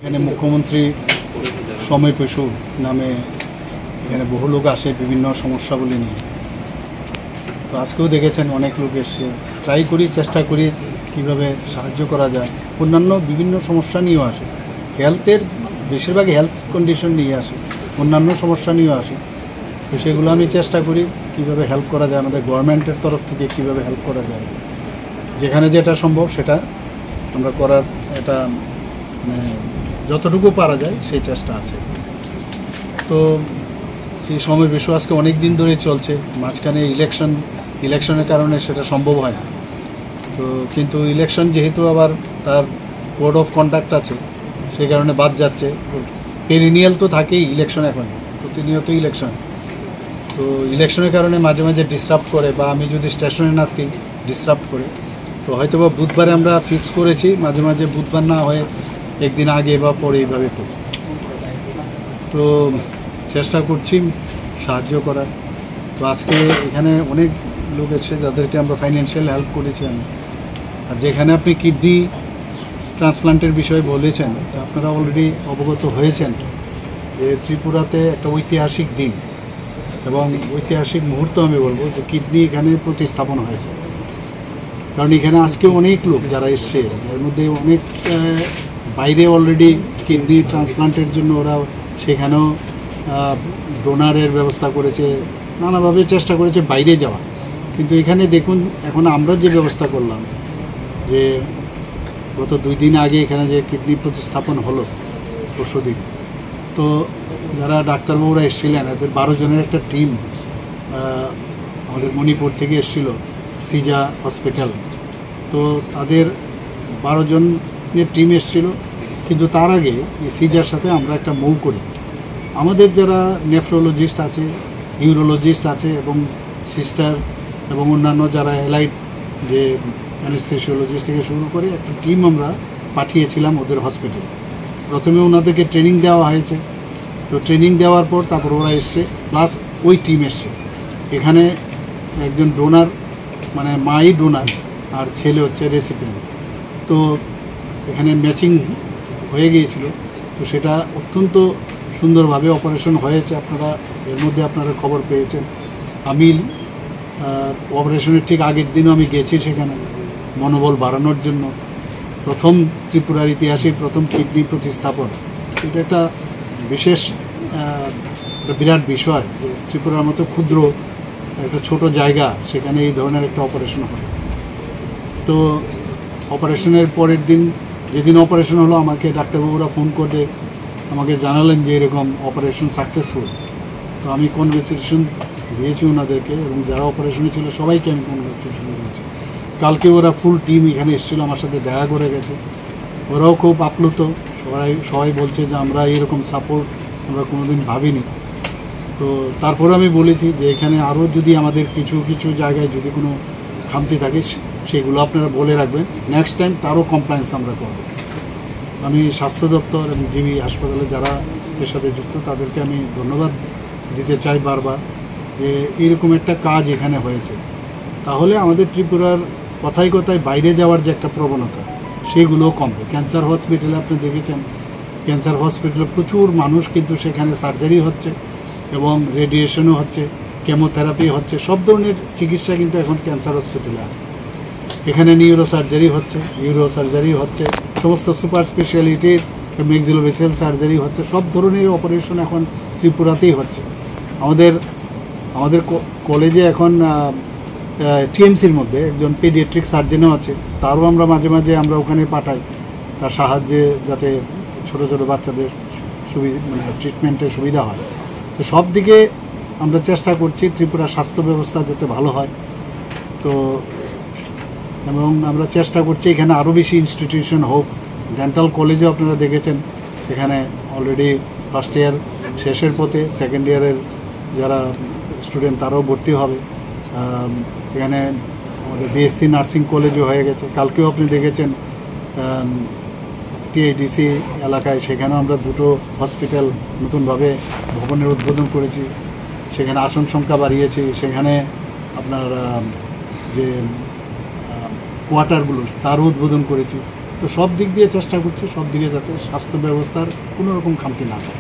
এখানে মুখ্যমন্ত্রী সময় পেশু নামে এখানে বহু লোক আসে বিভিন্ন সমস্যাগুলি নিয়ে। তো আজকেও দেখেছেন অনেক লোক এসছে, ট্রাই করি, চেষ্টা করি কীভাবে সাহায্য করা যায়। অন্যান্য বিভিন্ন সমস্যা নিয়েও আসে, হেলথের বেশিরভাগ হেলথ কন্ডিশন নিয়ে আসে, অন্যান্য সমস্যা নিয়েও আসে। তো সেগুলো আমি চেষ্টা করি কীভাবে হেল্প করা যায়, আমাদের গভর্নমেন্টের তরফ থেকে কীভাবে হেল্প করা যায়, যেখানে যেটা সম্ভব সেটা আমরা করার এটা মানে যতটুকু পারা যায় সেই চেষ্টা আছে। তো এই সময় বিষয় আজকে অনেক দিন ধরেই চলছে, মাঝখানে ইলেকশনের কারণে সেটা সম্ভব হয় না। তো কিন্তু ইলেকশন যেহেতু আবার তার কোড অফ কন্ডাক্ট আছে, সেই কারণে বাদ যাচ্ছে। পেরিনিয়াল তো থাকেই ইলেকশন, এখন প্রতিনিয়ত ইলেকশন। তো ইলেকশনের কারণে মাঝে মাঝে ডিস্টার্ব করে, বা আমি যদি স্টেশনে না থাকি ডিস্টার্ব করে। তো হয়তো বা বুধবারে আমরা ফিক্স করেছি, মাঝে মাঝে বুধবার না হয়ে একদিন আগে বা পরে এইভাবে করি। তো চেষ্টা করছি সাহায্য করার। তো আজকে এখানে অনেক লোক এসে যাদেরকে আমরা ফাইন্যান্সিয়াল হেল্প করেছি আমি। আর যেখানে আপনি কিডনি ট্রান্সপ্লান্টের বিষয়ে বলেছেন, আপনারা অলরেডি অবগত হয়েছেন যে ত্রিপুরাতে একটা ঐতিহাসিক দিন এবং ঐতিহাসিক মুহূর্ত আমি বলবো, যে কিডনি এখানে প্রতিস্থাপন হয়েছে। কারণ এখানে আজকে অনেক লোক যারা এসছে, এর মধ্যে অনেক বাইরে অলরেডি কিডনি ট্রান্সপ্লান্টের জন্য ওরা সেখানেও ডোনারের ব্যবস্থা করেছে, নানাভাবে চেষ্টা করেছে বাইরে যাওয়া। কিন্তু এখানে দেখুন, এখন আমরা যে ব্যবস্থা করলাম, যে গত 2 দিন আগে এখানে যে কিডনি প্রতিস্থাপন হলো পরশুদিন, তো যারা ডাক্তারবাবুরা এসেছিলেন, এদের 12 জনের একটা টিম আমাদের মণিপুর থেকে এসেছিল, সিজা হসপিটাল। তো তাদের 12 জনের টিম এসেছিল। কিন্তু তার আগে এই সিজার সাথে আমরা একটা মৌ করি। আমাদের যারা নেফ্রোলজিস্ট আছে, ইউরোলজিস্ট আছে, এবং সিস্টার এবং অন্যান্য যারা এলাইট যে অ্যানেস্থেসিওলজিস্ট থেকে শুরু করে একটা টিম আমরা পাঠিয়েছিলাম ওদের হসপিটালে। প্রথমে ওনাদেরকে ট্রেনিং দেওয়া হয়েছে। তো ট্রেনিং দেওয়ার পর তারপর ওরা এসছে, প্লাস ওই টিম এসছে। এখানে একজন ডোনার, মানে মাই ডোনার আর ছেলে হচ্ছে রেসিপিয়েন্ট। তো এখানে ম্যাচিং হয়ে গিয়েছিল। তো সেটা অত্যন্ত সুন্দরভাবে অপারেশন হয়েছে। আপনারা এর মধ্যে আপনারা খবর পেয়েছেন। আমি অপারেশনের ঠিক আগের দিনও আমি গেছি সেখানে মনোবল বাড়ানোর জন্য। প্রথম ত্রিপুরার ইতিহাসে প্রথম কিডনি প্রতিস্থাপন, এটা একটা বিশেষ বিরাট বিষয়, যে ত্রিপুরার মতো ক্ষুদ্র একটা ছোট জায়গা, সেখানে এই ধরনের একটা অপারেশন হয়। তো অপারেশনের পরের দিন, যেদিন অপারেশন হলো, আমাকে ডাক্তারবাবুরা ফোন করে আমাকে জানালেন যে এরকম অপারেশন সাকসেসফুল। তো আমি কনগ্রেচুলেশন দিয়েছি ওনাদেরকে, এবং যারা অপারেশনে ছিল সবাইকে আমি কনগ্রেচুলেশন দিয়েছি। কালকে ওরা ফুল টিম এখানে এসেছিলো, আমার সাথে দেখা করে গেছে। ওরাও খুব আপ্লুত, সবাই বলছে যে আমরা এরকম সাপোর্ট আমরা কোনোদিন ভাবিনি। তো তারপরে আমি বলেছি যে এখানে আরও যদি আমাদের কিছু কিছু জায়গায় যদি কোনো খামতি থাকে, সেগুলো আপনারা বলে রাখবেন, নেক্সট টাইম তারও কমপ্লেন্স আমরা করব। আমি স্বাস্থ্য দপ্তর এবং জিবি হাসপাতালে যারা এর সাথে যুক্ত, তাদেরকে আমি ধন্যবাদ দিতে চাই বারবার, যে এইরকম একটা কাজ এখানে হয়েছে। তাহলে আমাদের ত্রিপুরার কথায় কথায় বাইরে যাওয়ার যে একটা প্রবণতা, সেগুলোও কমবে। ক্যান্সার হসপিটালে আপনি দেখেছেন, ক্যান্সার হসপিটালে প্রচুর মানুষ, কিন্তু সেখানে সার্জারি হচ্ছে এবং রেডিয়েশনও হচ্ছে, কেমোথেরাপি হচ্ছে, সব ধরনের চিকিৎসা কিন্তু এখন ক্যান্সার হসপিটালে আছে। এখানে নিউরো সার্জারি হচ্ছে, ইউরো সার্জারি হচ্ছে, সমস্ত সুপার স্পেশালিটির ম্যাক্সিলোফেসিয়াল সার্জারি হচ্ছে, সব ধরনের অপারেশন এখন ত্রিপুরাতেই হচ্ছে। আমাদের কলেজে এখন টিএমসির মধ্যে একজন পেডিয়াট্রিক সার্জনও আছে, তারও আমরা মাঝে মাঝে আমরা ওখানে পাঠাই, তার সাহায্যে যাতে ছোট ছোট বাচ্চাদের মানে ট্রিটমেন্টের সুবিধা হয়। তো সব দিকে আমরা চেষ্টা করছি ত্রিপুরা স্বাস্থ্য ব্যবস্থা যাতে ভালো হয়। তো এবং আমরা চেষ্টা করছি এখানে আরও বেশি ইনস্টিটিউশন হোক। ডেন্টাল কলেজেও আপনারা দেখেছেন, এখানে অলরেডি ফার্স্ট ইয়ার শেষের পথে, সেকেন্ড ইয়ারের যারা স্টুডেন্ট তারাও ভর্তি হবে। এখানে আমাদের বিএসসি নার্সিং কলেজও হয়ে গেছে। কালকেও আপনি দেখেছেন টিআইডিসি এলাকায়, সেখানেও আমরা 2টো হসপিটাল নতুনভাবে ভবনের উদ্বোধন করেছি। সেখানে আসন সংখ্যা বাড়িয়েছি। সেখানে আপনার যে কোয়ার্টারগুলো তারও উদ্বোধন করেছি। তো সব দিক দিয়ে চেষ্টা করছি, সব দিকে যাতে স্বাস্থ্য ব্যবস্থার কোনো রকম খামতি না থাকে।